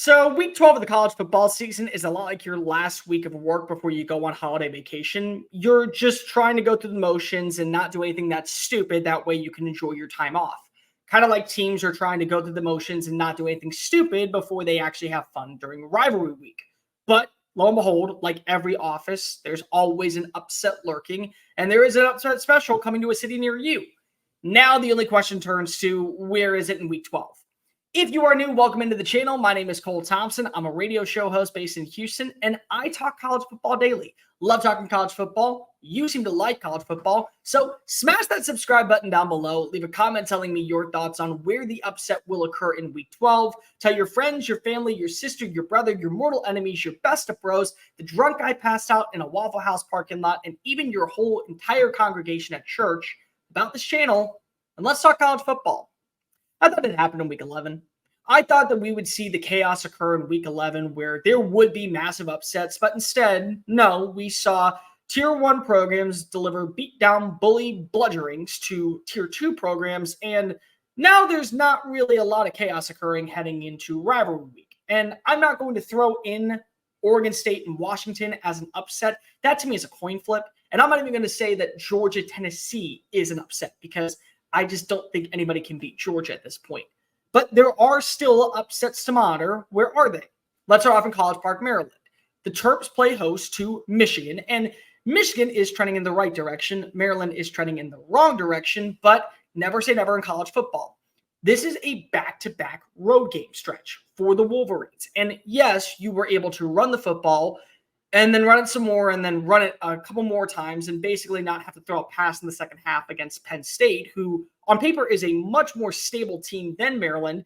So, week 12 of the college football season is a lot like your last week of work before you go on holiday vacation. You're just trying to go through the motions and not do anything that's stupid. That way, you can enjoy your time off. Kind of like teams are trying to go through the motions and not do anything stupid before they actually have fun during rivalry week. But lo and behold, like every office, there's always an upset lurking, and there is an upset special coming to a city near you. Now, the only question turns to where is it in week 12? If you are new, welcome into the channel. My name is Thompson. I'm a radio show host based in Houston, and I talk college football daily. Love talking college football. You seem to like college football, so smash that subscribe button down below. Leave a comment telling me your thoughts on where the upset will occur in week 12. Tell your friends, your family, your sister, your brother, your mortal enemies, your best of bros, the drunk guy passed out in a Waffle House parking lot, and even your whole entire congregation at church about this channel, and let's talk college football. I thought it happened in week 11. I thought that we would see the chaos occur in week 11 where there would be massive upsets, but instead, no, we saw tier 1 programs deliver beat-down bully bludgeonings to tier 2 programs, and now there's not really a lot of chaos occurring heading into rivalry week. And I'm not going to throw in Oregon State and Washington as an upset. That to me is a coin flip, and I'm not even going to say that Georgia-Tennessee is an upset because I just don't think anybody can beat Georgia at this point. But there are still upsets to monitor. Where are they? Let's start off in College Park, Maryland. The Terps play host to Michigan, and Michigan is trending in the right direction. Maryland is trending in the wrong direction, but never say never in college football. This is a back-to-back road game stretch for the Wolverines. And yes, you were able to run the football and then run it some more and then run it a couple more times and basically not have to throw a pass in the second half against Penn State, who on paper is a much more stable team than Maryland.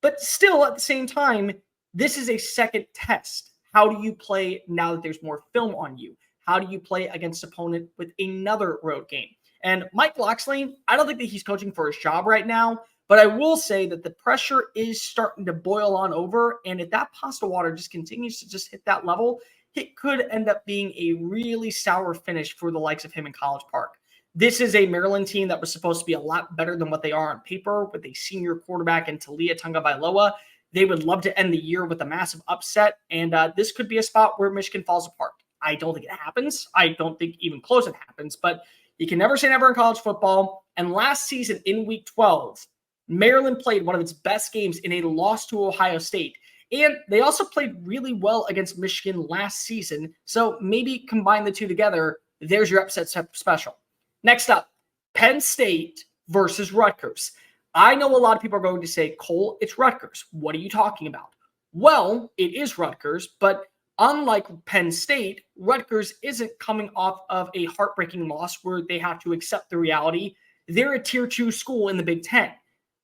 But still, at the same time, this is a second test. How do you play now that there's more film on you? How do you play against an opponent with another road game? And Mike Locksley, I don't think that he's coaching for his job right now, but I will say that the pressure is starting to boil on over. And if that pasta water just continues to just hit that level, it could end up being a really sour finish for the likes of him in College Park. This is a Maryland team that was supposed to be a lot better than what they are on paper with a senior quarterback in Talia Tagovailoa. They would love to end the year with a massive upset, and this could be a spot where Michigan falls apart. I don't think it happens. I don't think even close it happens, but you can never say never in college football. And last season in week 12, Maryland played one of its best games in a loss to Ohio State. And they also played really well against Michigan last season. So maybe combine the two together. There's your upset special. Next up, Penn State versus Rutgers. I know a lot of people are going to say, Cole, it's Rutgers. What are you talking about? Well, it is Rutgers, but unlike Penn State, Rutgers isn't coming off of a heartbreaking loss where they have to accept the reality. They're a tier 2 school in the Big Ten.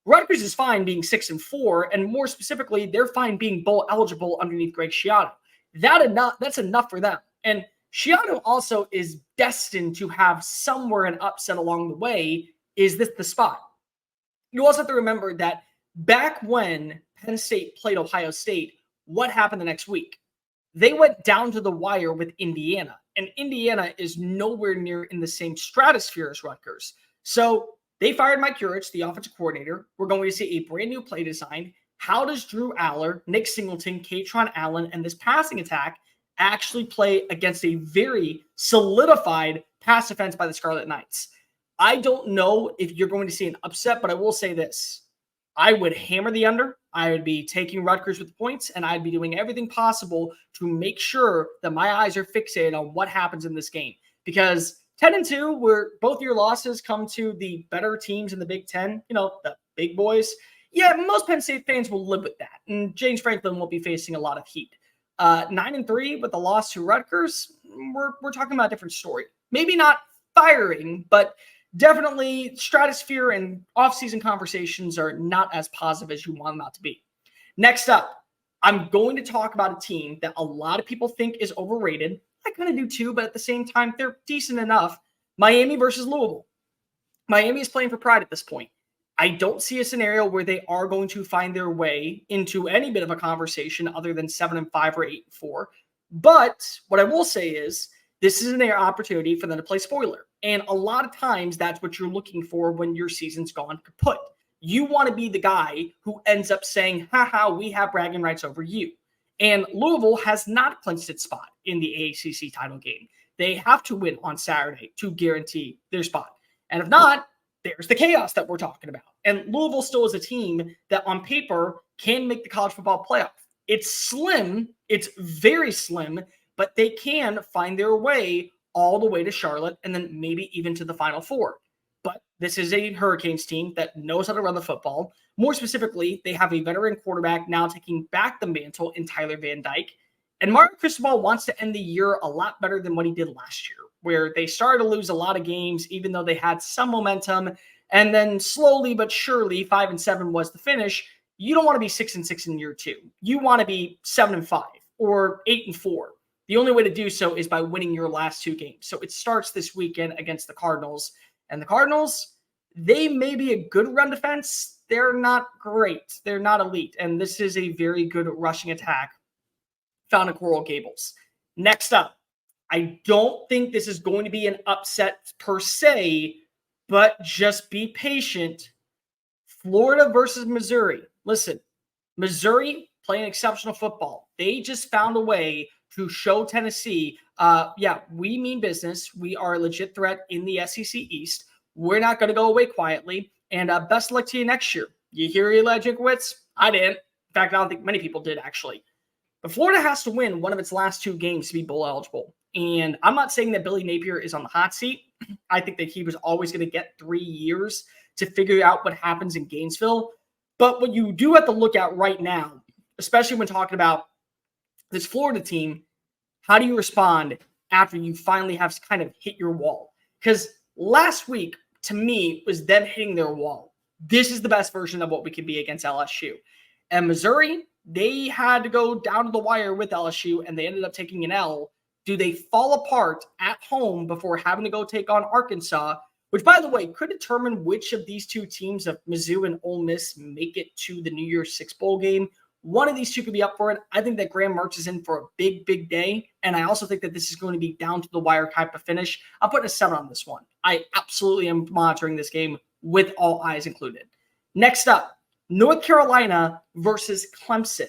Rutgers is fine being 6-4, and more specifically, they're fine being bowl eligible underneath Greg Schiano. That's enough for them. And Schiano also is destined to have somewhere an upset along the way. Is this the spot? You also have to remember that back when Penn State played Ohio State, what happened the next week? They went down to the wire with Indiana, and Indiana is nowhere near in the same stratosphere as Rutgers. So they fired Mike Urich, the offensive coordinator. We're going to see a brand new play design. How does Drew Aller, Nick Singleton, Katron Allen, and this passing attack actually play against a very solidified pass defense by the Scarlet Knights? I don't know if you're going to see an upset, but I will say this. I would hammer the under. I would be taking Rutgers with points, and I'd be doing everything possible to make sure that my eyes are fixated on what happens in this game. Because 10-2, where both your losses come to the better teams in the Big Ten, the big boys. Yeah, most Penn State fans will live with that. And James Franklin won't be facing a lot of heat. 9-3 with a loss to Rutgers, we're talking about a different story. Maybe not firing, but definitely stratosphere and offseason conversations are not as positive as you want them out to be. Next up, I'm going to talk about a team that a lot of people think is overrated. I kind of do too, but at the same time, they're decent enough. Miami versus Louisville. Miami is playing for pride at this point. I don't see a scenario where they are going to find their way into any bit of a conversation other than 7-5 or 8-4. But what I will say is this is an opportunity for them to play spoiler. And a lot of times that's what you're looking for when your season's gone kaput. You want to be the guy who ends up saying, haha, we have bragging rights over you. And Louisville has not clinched its spot in the AACC title game. They have to win on Saturday to guarantee their spot. And if not, there's the chaos that we're talking about. And Louisville still is a team that on paper can make the college football playoff. It's slim. It's very slim, but they can find their way all the way to Charlotte and then maybe even to the Final Four. But this is a Hurricanes team that knows how to run the football. More specifically, they have a veteran quarterback now taking back the mantle in Tyler Van Dyke. And Mario Cristobal wants to end the year a lot better than what he did last year, where they started to lose a lot of games, even though they had some momentum. And then slowly but surely, 5-7 was the finish. You don't want to be 6-6 in year 2. You want to be 7-5 or 8-4. The only way to do so is by winning your last 2 games. So it starts this weekend against the Cardinals. And the Cardinals, they may be a good run defense. They're not great. They're not elite. And this is a very good rushing attack found in Coral Gables. Next up, I don't think this is going to be an upset per se, but just be patient. Florida versus Missouri. Listen, Missouri playing exceptional football. They just found a way to show Tennessee, we mean business. We are a legit threat in the SEC East. We're not going to go away quietly. And best of luck to you next year. You hear Eli Jinkowitz? I didn't. In fact, I don't think many people did, actually. But Florida has to win one of its last 2 games to be bowl eligible. And I'm not saying that Billy Napier is on the hot seat. I think that he was always going to get 3 years to figure out what happens in Gainesville. But what you do have to look at right now, especially when talking about this Florida team, how do you respond after you finally have kind of hit your wall? Because last week, to me, was them hitting their wall. This is the best version of what we could be against LSU. And Missouri, they had to go down to the wire with LSU, and they ended up taking an L. Do they fall apart at home before having to go take on Arkansas, which, by the way, could determine which of these 2 teams of Mizzou and Ole Miss make it to the New Year's Six Bowl game? One of these 2 could be up for it. I think that Graham Mertz is in for a big, big day. And I also think that this is going to be down to the wire type of finish. I'm putting a 7 on this one. I absolutely am monitoring this game with all eyes included. Next up, North Carolina versus Clemson.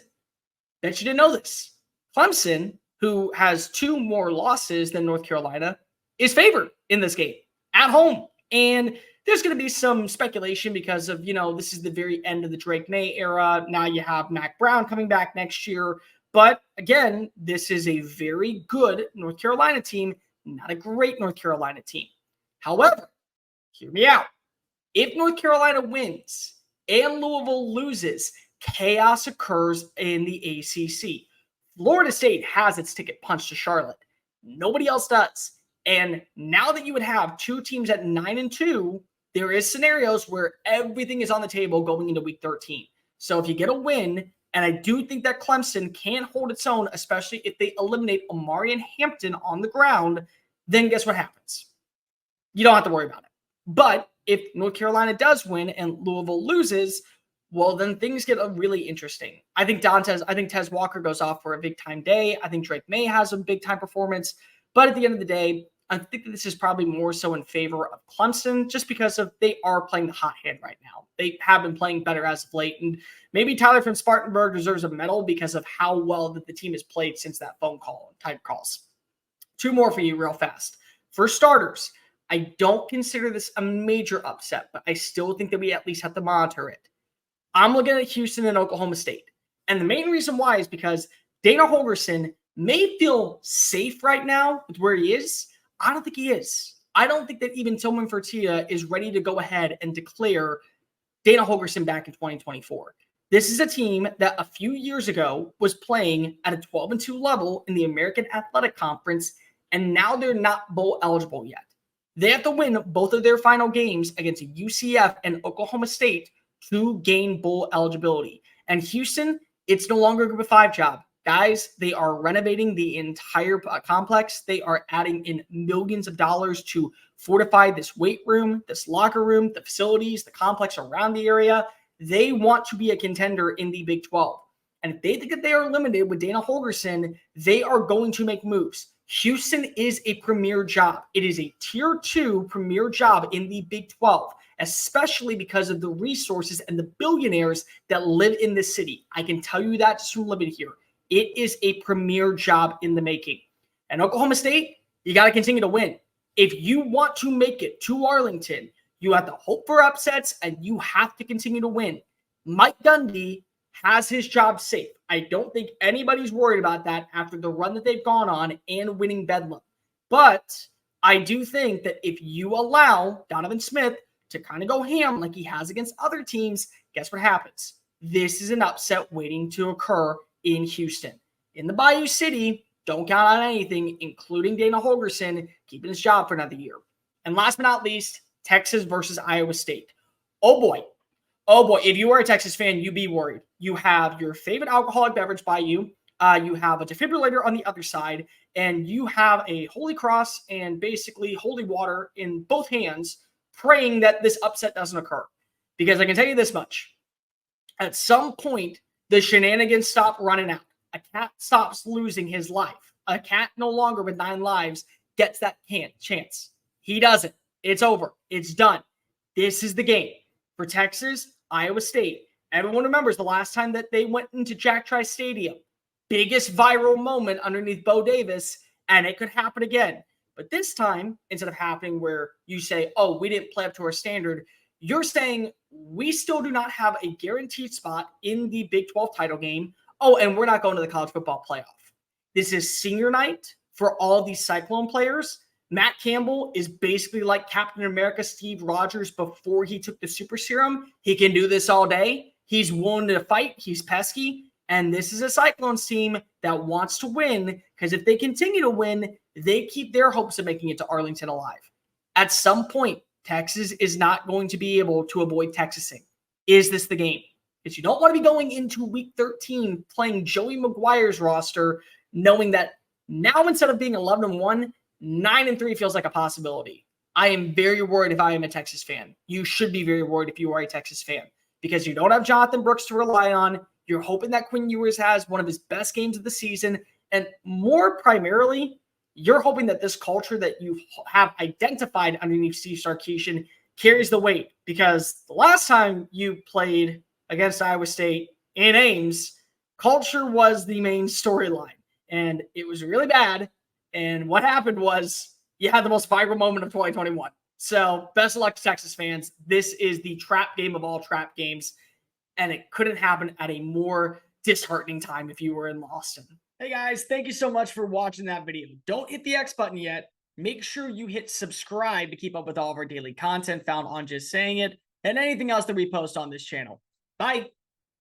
Bet you didn't know this. Clemson, who has 2 more losses than North Carolina, is favored in this game at home. And there's going to be some speculation because of, this is the very end of the Drake May era. Now you have Mac Brown coming back next year. But again, this is a very good North Carolina team, not a great North Carolina team. However, hear me out. If North Carolina wins and Louisville loses, chaos occurs in the ACC. Florida State has its ticket punched to Charlotte. Nobody else does. And now that you would have 2 teams at 9-2, there is scenarios where everything is on the table going into week 13. So if you get a win, and I do think that Clemson can hold its own, especially if they eliminate Omari and Hampton on the ground, then guess what happens? You don't have to worry about it. But if North Carolina does win and Louisville loses, well, then things get really interesting. I think Tez Walker goes off for a big-time day. I think Drake May has a big-time performance. But at the end of the day, I think that this is probably more so in favor of Clemson just because of they are playing the hot hand right now. They have been playing better as of late. And maybe Tyler from Spartanburg deserves a medal because of how well that the team has played since that phone call type calls. 2 more for you real fast. For starters, I don't consider this a major upset, but I still think that we at least have to monitor it. I'm looking at Houston and Oklahoma State. And the main reason why is because Dana Holgorsen may feel safe right now with where he is. I don't think he is. I don't think that even Tillman Fertitta is ready to go ahead and declare Dana Holgorsen back in 2024. This is a team that a few years ago was playing at a 12-2 level in the American Athletic Conference, and now they're not bowl eligible yet. They have to win both of their final games against UCF and Oklahoma State to gain bowl eligibility. And Houston, it's no longer a Group of 5 job. Guys, they are renovating the entire complex. They are adding in millions of dollars to fortify this weight room, this locker room, the facilities, the complex around the area. They want to be a contender in the Big 12. And if they think that they are limited with Dana Holgorsen, they are going to make moves. Houston is a premier job. It is a tier 2 premier job in the Big 12. especially because of the resources and the billionaires that live in this city. I can tell you that just from living here. It is a premier job in the making. And Oklahoma State, you got to continue to win. If you want to make it to Arlington, you have to hope for upsets and you have to continue to win. Mike Gundy has his job safe. I don't think anybody's worried about that after the run that they've gone on and winning Bedlam. But I do think that if you allow Donovan Smith to kind of go ham like he has against other teams, guess what happens? This is an upset waiting to occur in Houston. In the Bayou City, don't count on anything, including Dana Holgorsen keeping his job for another year. And last but not least, Texas versus Iowa State. Oh boy, if you are a Texas fan, you be worried. You have your favorite alcoholic beverage by you. You have a defibrillator on the other side, and you have a holy cross and basically holy water in both hands, praying that this upset doesn't occur. Because I can tell you this much. At some point, the shenanigans stop running out. A cat stops losing his life. A cat no longer with 9 lives gets that chance. He doesn't. It's over. It's done. This is the game. For Texas, Iowa State. Everyone remembers the last time that they went into Jack Trice Stadium. Biggest viral moment underneath Bo Davis, and it could happen again. But this time, instead of happening where you say, oh, we didn't play up to our standard, you're saying we still do not have a guaranteed spot in the Big 12 title game. Oh, and we're not going to the college football playoff. This is senior night for all of these Cyclone players. Matt Campbell is basically like Captain America Steve Rogers before he took the super serum. He can do this all day. He's willing to fight. He's pesky. And this is a Cyclones team that wants to win, because if they continue to win, they keep their hopes of making it to Arlington alive. At some point, Texas is not going to be able to avoid Texasing. Is this the game? Because you don't want to be going into week 13 playing Joey Maguire's roster, knowing that now instead of being 11-1, 9-3 feels like a possibility. I am very worried if I am a Texas fan. You should be very worried if you are a Texas fan, because you don't have Jonathan Brooks to rely on. You're hoping that Quinn Ewers has one of his best games of the season. And more primarily, you're hoping that this culture that you have identified underneath Steve Sarkisian carries the weight. Because the last time you played against Iowa State in Ames, culture was the main storyline. And it was really bad. And what happened was you had the most viral moment of 2021. So best of luck to Texas fans. This is the trap game of all trap games. And it couldn't happen at a more disheartening time if you were in Austin. Hey guys, thank you so much for watching that video. Don't hit the X button yet. Make sure you hit subscribe to keep up with all of our daily content found on Just Saying It and anything else that we post on this channel. Bye.